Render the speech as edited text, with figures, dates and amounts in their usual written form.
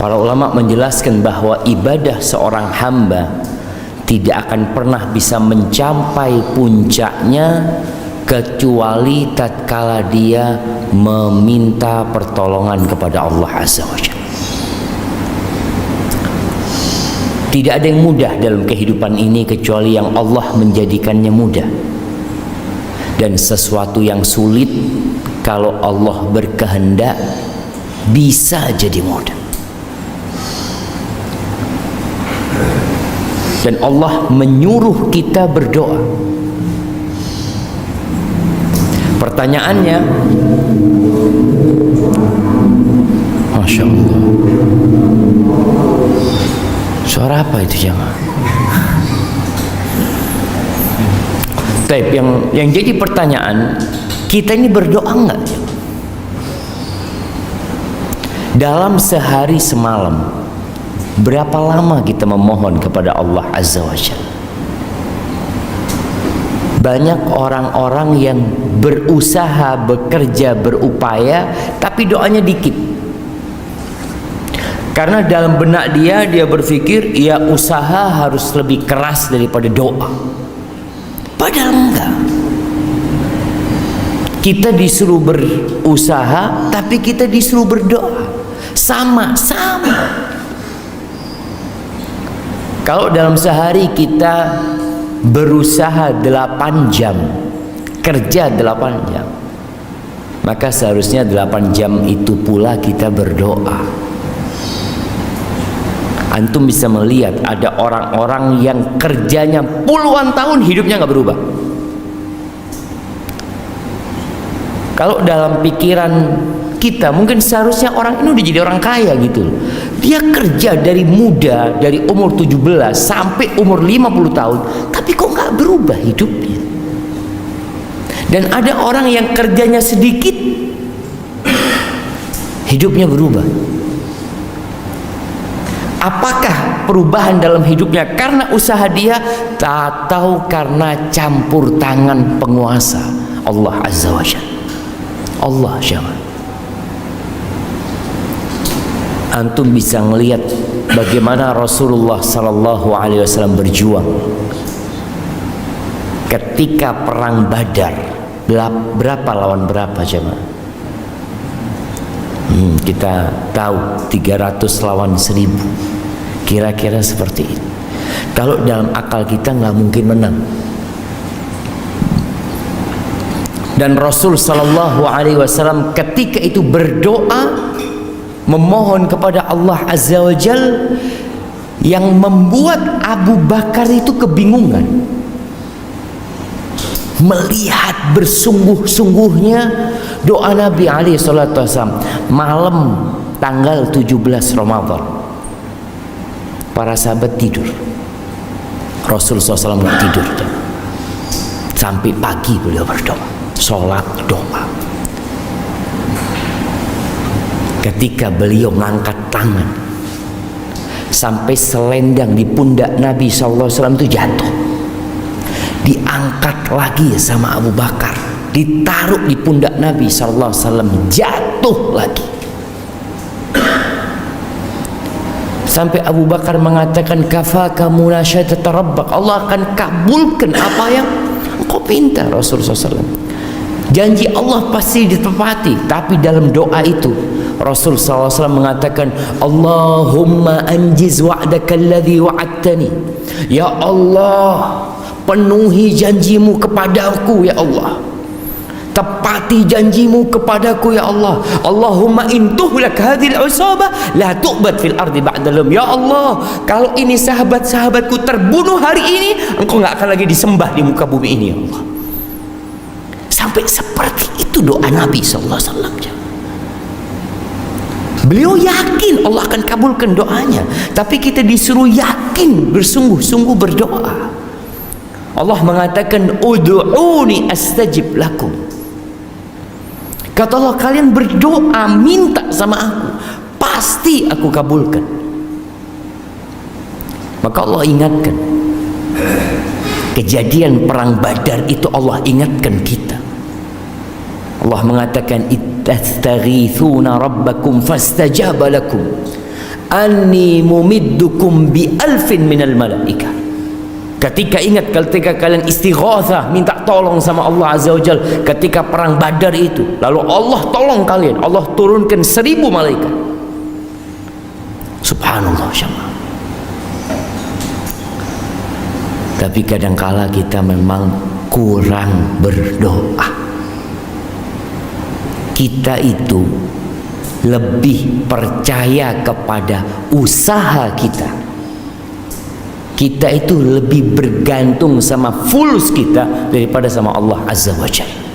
Para ulama menjelaskan bahwa ibadah seorang hamba tidak akan pernah bisa mencapai puncaknya kecuali tatkala dia meminta pertolongan kepada Allah Azza wa Jalla. Tidak ada yang mudah dalam kehidupan ini kecuali yang Allah menjadikannya mudah. Dan sesuatu yang sulit kalau Allah berkehendak bisa jadi mudah. Dan Allah menyuruh kita berdoa. Pertanyaannya, Masya Allah, suara apa itu jemaah? Taib, yang jadi pertanyaan, kita ini berdoa enggak? Dalam sehari semalam berapa lama kita memohon kepada Allah Azza wa Jalla? Banyak orang-orang yang berusaha, bekerja, berupaya, tapi doanya dikit. Karena dalam benak dia berpikir, ya usaha harus lebih keras daripada doa. Padahal enggak. Kita disuruh berusaha, tapi kita disuruh berdoa. Sama-sama. Kalau dalam sehari kita berusaha 8 jam, kerja 8 jam, maka seharusnya 8 jam itu pula kita berdoa. Antum bisa melihat ada orang-orang yang kerjanya puluhan tahun hidupnya nggak berubah. Kalau dalam pikiran kita mungkin seharusnya orang ini udah jadi orang kaya gitu. Dia kerja dari muda, dari umur 17 sampai umur 50 tahun, tapi kok nggak berubah hidupnya. Dan ada orang yang kerjanya sedikit, hidupnya berubah. Apakah perubahan dalam hidupnya karena usaha dia, atau karena campur tangan penguasa Allah Azza wa Jalla? Allah jangan. Antum bisa melihat bagaimana Rasulullah sallallahu alaihi wasallam berjuang ketika perang Badar. Berapa lawan berapa jemaah? Kita tahu 300 lawan 1000, kira-kira seperti itu. Kalau dalam akal kita nggak mungkin menang. Dan Rasul sallallahu alaihi wasallam ketika itu berdoa memohon kepada Allah Azza wa Jal, yang membuat Abu Bakar itu kebingungan melihat bersungguh-sungguhnya doa Nabi alaihi salatu wasallam. Malam tanggal 17 Ramadan para sahabat tidur, Rasul SAW nggak tidur sampai pagi. Beliau berdoa, sholat, doa. Ketika beliau mengangkat tangan, sampai selendang di pundak Nabi SAW itu jatuh, diangkat lagi sama Abu Bakar, ditaruh di pundak Nabi SAW, jatuh lagi. Sampai Abu Bakar mengatakan, kafaka munasyatat rabbak, Allah akan kabulkan apa yang engkau pinta. Rasulullah SAW, janji Allah pasti ditepati. Tapi dalam doa itu Rasul SAW mengatakan, Allahumma anjiz wa'daka alladhi wa'adtani. Ya Allah, penuhi janjimu kepadaku ya Allah, tepati janjimu kepadaku ya Allah. Allahumma intuhlak hadhil usabah la tu'bad fil ardi ba'dalum. Ya Allah, kalau ini sahabat-sahabatku terbunuh hari ini, engkau gak akan lagi disembah di muka bumi ini ya Allah. Sampai seperti itu doa Nabi SAW. Beliau yakin Allah akan kabulkan doanya, tapi kita disuruh yakin, bersungguh-sungguh berdoa. Allah mengatakan, ud'uni astajib lakum. Kata Allah, kalian berdoa, minta sama aku, pasti aku kabulkan. Maka Allah ingatkan kejadian perang Badar itu, Allah ingatkan kita. Allah mengatakan, ittastaghithuna rabbakum fastajaba lakum anni mumiddukum bi alfin minal malaika. Ketika ingat, ketika kalian istighatsah, minta tolong sama Allah Azza wa Jalla ketika perang Badar itu, lalu Allah tolong kalian, Allah turunkan 1000 malaikat. Subhanallah syama. Tapi kadangkala kita memang kurang berdoa. Kita itu lebih percaya kepada usaha kita. Kita itu lebih bergantung sama fulus kita daripada sama Allah Azza wa Jalla.